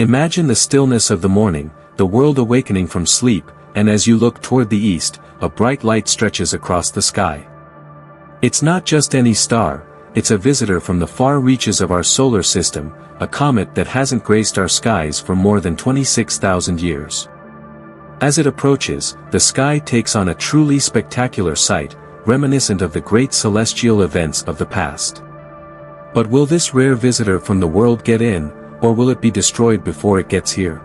Imagine the stillness of the morning, the world awakening from sleep, and as you look toward the east, a bright light stretches across the sky. It's not just any star, it's a visitor from the far reaches of our solar system, a comet that hasn't graced our skies for more than 26,000 years. As it approaches, the sky takes on a truly spectacular sight, reminiscent of the great celestial events of the past. But will this rare visitor from the world get in, or will it be destroyed before it gets here?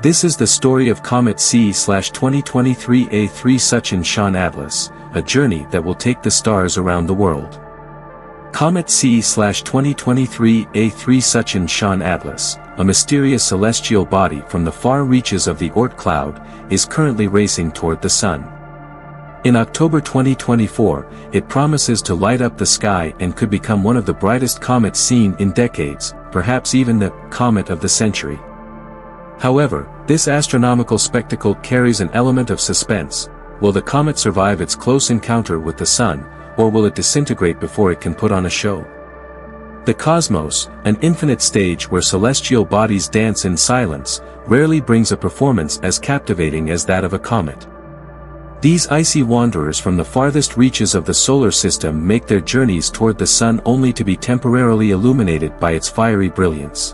This is the story of Comet C/2023 A3 Sachin Shan Atlas, a journey that will take the stars around the world. Comet C/2023 A3 Sachin Shan Atlas, a mysterious celestial body from the far reaches of the Oort Cloud, is currently racing toward the Sun. In October 2024, it promises to light up the sky and could become one of the brightest comets seen in decades, perhaps even the comet of the century. However, this astronomical spectacle carries an element of suspense. Will the comet survive its close encounter with the Sun, or will it disintegrate before it can put on a show? The cosmos, an infinite stage where celestial bodies dance in silence, rarely brings a performance as captivating as that of a comet. These icy wanderers from the farthest reaches of the solar system make their journeys toward the Sun only to be temporarily illuminated by its fiery brilliance.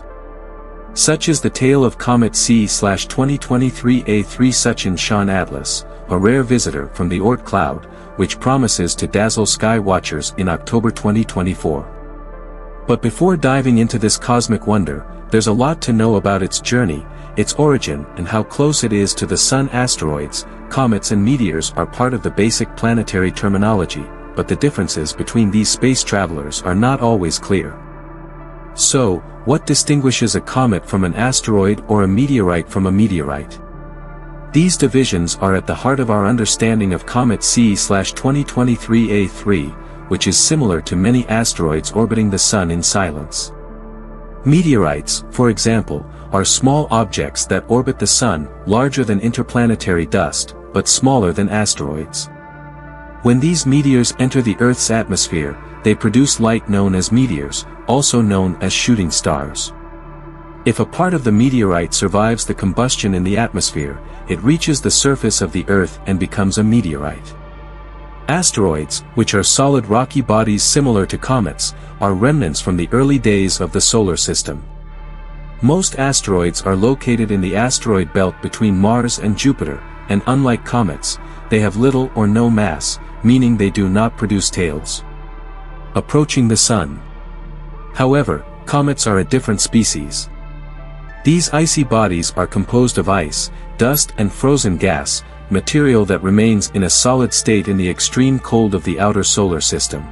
Such is the tale of Comet C/2023 A3 Sachin Shan Atlas, a rare visitor from the Oort Cloud, which promises to dazzle sky watchers in October 2024. But before diving into this cosmic wonder, there's a lot to know about its journey, its origin, and how close it is to the Sun. Asteroids, comets and meteors are part of the basic planetary terminology, but the differences between these space travelers are not always clear. So, what distinguishes a comet from an asteroid or a meteorite from a meteorite? These divisions are at the heart of our understanding of Comet C/2023 A3, which is similar to many asteroids orbiting the Sun in silence. Meteorites, for example, are small objects that orbit the Sun, larger than interplanetary dust, but smaller than asteroids. When these meteors enter the Earth's atmosphere, they produce light known as meteors, also known as shooting stars. If a part of the meteorite survives the combustion in the atmosphere, it reaches the surface of the Earth and becomes a meteorite. Asteroids, which are solid rocky bodies similar to comets, are remnants from the early days of the solar system. Most asteroids are located in the asteroid belt between Mars and Jupiter, and unlike comets, they have little or no mass, meaning they do not produce tails. Approaching the Sun. However, comets are a different species. These icy bodies are composed of ice, dust and frozen gas, material that remains in a solid state in the extreme cold of the outer solar system.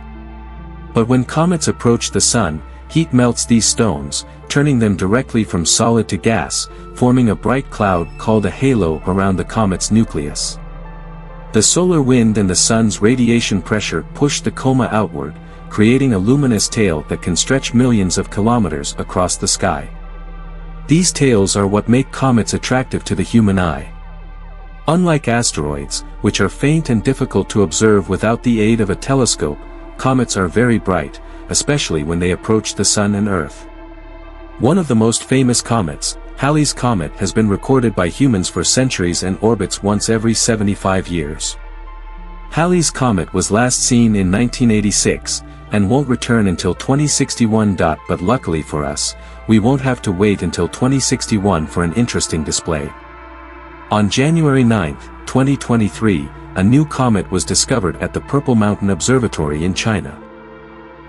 But when comets approach the Sun, heat melts these stones, turning them directly from solid to gas, forming a bright cloud called a halo around the comet's nucleus. The solar wind and the Sun's radiation pressure push the coma outward, creating a luminous tail that can stretch millions of kilometers across the sky. These tails are what make comets attractive to the human eye. Unlike asteroids, which are faint and difficult to observe without the aid of a telescope, comets are very bright, especially when they approach the Sun and Earth. One of the most famous comets, Halley's Comet, has been recorded by humans for centuries and orbits once every 75 years. Halley's Comet was last seen in 1986, and won't return until 2061. But luckily for us, we won't have to wait until 2061 for an interesting display. On January 9, 2023, a new comet was discovered at the Purple Mountain Observatory in China.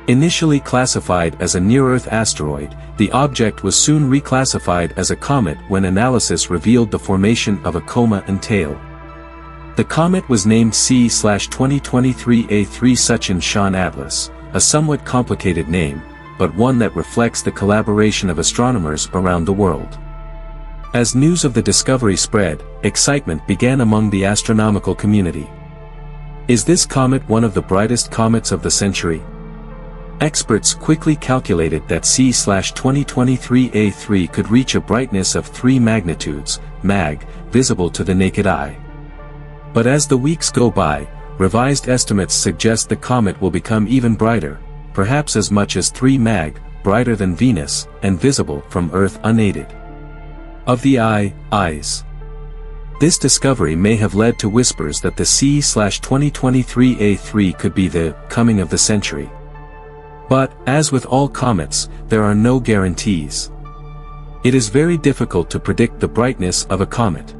Initially classified as a near-Earth asteroid, the object was soon reclassified as a comet when analysis revealed the formation of a coma and tail. The comet was named C/2023 A3 Sachin Shan Atlas, a somewhat complicated name, but one that reflects the collaboration of astronomers around the world. As news of the discovery spread, excitement began among the astronomical community. Is this comet one of the brightest comets of the century? Experts quickly calculated that C/2023 A3 could reach a brightness of 3 magnitudes, mag, visible to the naked eye. But as the weeks go by, revised estimates suggest the comet will become even brighter, perhaps as much as 3 mag, brighter than Venus, and visible from Earth unaided. of the eyes. This discovery may have led to whispers that the C/2023 A3 could be the coming of the century. But, as with all comets, there are no guarantees. It is very difficult to predict the brightness of a comet.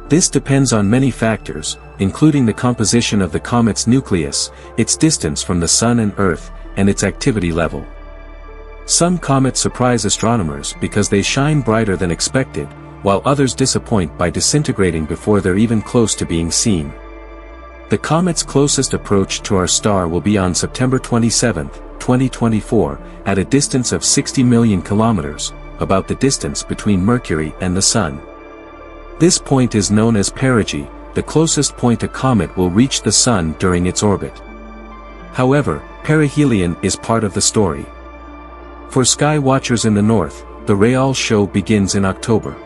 This depends on many factors, including the composition of the comet's nucleus, its distance from the Sun and Earth, and its activity level. Some comets surprise astronomers because they shine brighter than expected, while others disappoint by disintegrating before they're even close to being seen. The comet's closest approach to our star will be on September 27, 2024, at a distance of 60 million kilometers, about the distance between Mercury and the Sun. This point is known as perigee, the closest point a comet will reach the Sun during its orbit. However, perihelion is part of the story. For sky watchers in the north, the Real show begins in October.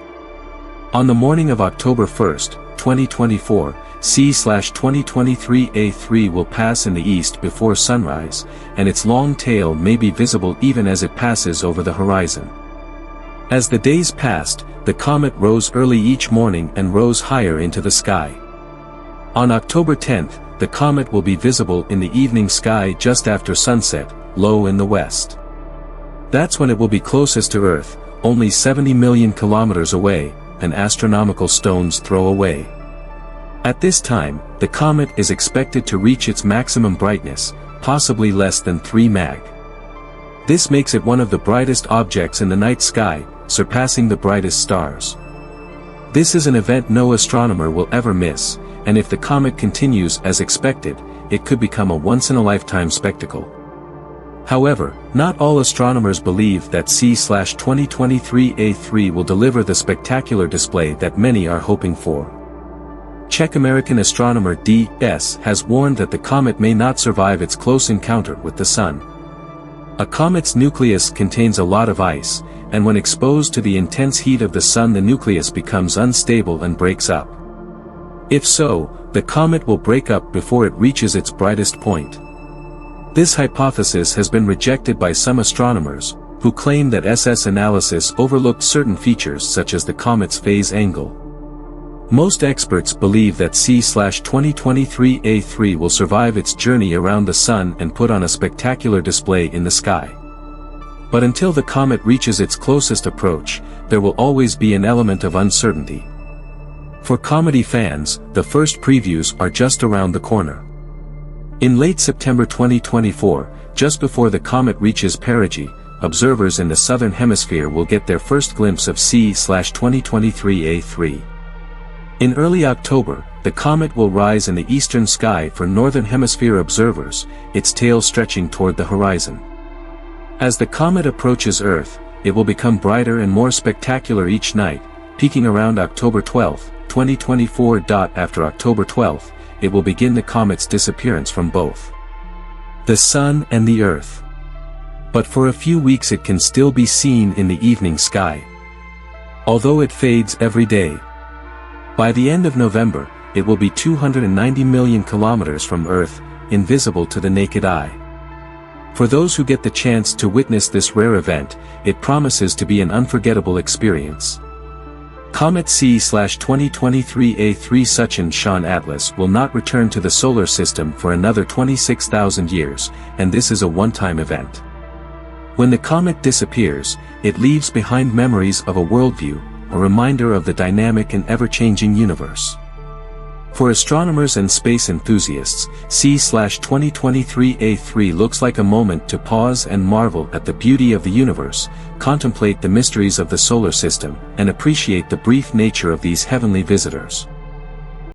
On the morning of October 1, 2024, C/2023 A3 will pass in the east before sunrise, and its long tail may be visible even as it passes over the horizon. As the days passed, the comet rose early each morning and rose higher into the sky. On October 10, the comet will be visible in the evening sky just after sunset, low in the west. That's when it will be closest to Earth, only 70 million kilometers away, an astronomical stone's throw away. At this time, the comet is expected to reach its maximum brightness, possibly less than 3 mag. This makes it one of the brightest objects in the night sky, surpassing the brightest stars. This is an event no astronomer will ever miss, and if the comet continues as expected, it could become a once-in-a-lifetime spectacle. However, not all astronomers believe that C/2023 A3 will deliver the spectacular display that many are hoping for. Czech American astronomer D.S. has warned that the comet may not survive its close encounter with the Sun. A comet's nucleus contains a lot of ice, and when exposed to the intense heat of the Sun, the nucleus becomes unstable and breaks up. If so, the comet will break up before it reaches its brightest point. This hypothesis has been rejected by some astronomers, who claim that SS analysis overlooked certain features such as the comet's phase angle. Most experts believe that C/2023 A3 will survive its journey around the Sun and put on a spectacular display in the sky. But until the comet reaches its closest approach, there will always be an element of uncertainty. For comedy fans, the first previews are just around the corner. In late September 2024, just before the comet reaches perigee, observers in the southern hemisphere will get their first glimpse of C/2023 A3. In early October, the comet will rise in the eastern sky for northern hemisphere observers, its tail stretching toward the horizon. As the comet approaches Earth, it will become brighter and more spectacular each night, peaking around October 12, 2024. After October 12, it will begin the comet's disappearance from both the Sun and the Earth. But for a few weeks it can still be seen in the evening sky, although it fades every day. By the end of November, it will be 290 million kilometers from Earth, invisible to the naked eye. For those who get the chance to witness this rare event, it promises to be an unforgettable experience. Comet C/2023 A3 Suchen Shan Atlas will not return to the solar system for another 26,000 years, and this is a one-time event. When the comet disappears, it leaves behind memories of a worldview, a reminder of the dynamic and ever-changing universe. For astronomers and space enthusiasts, C/2023 A3 looks like a moment to pause and marvel at the beauty of the universe, contemplate the mysteries of the solar system, and appreciate the brief nature of these heavenly visitors.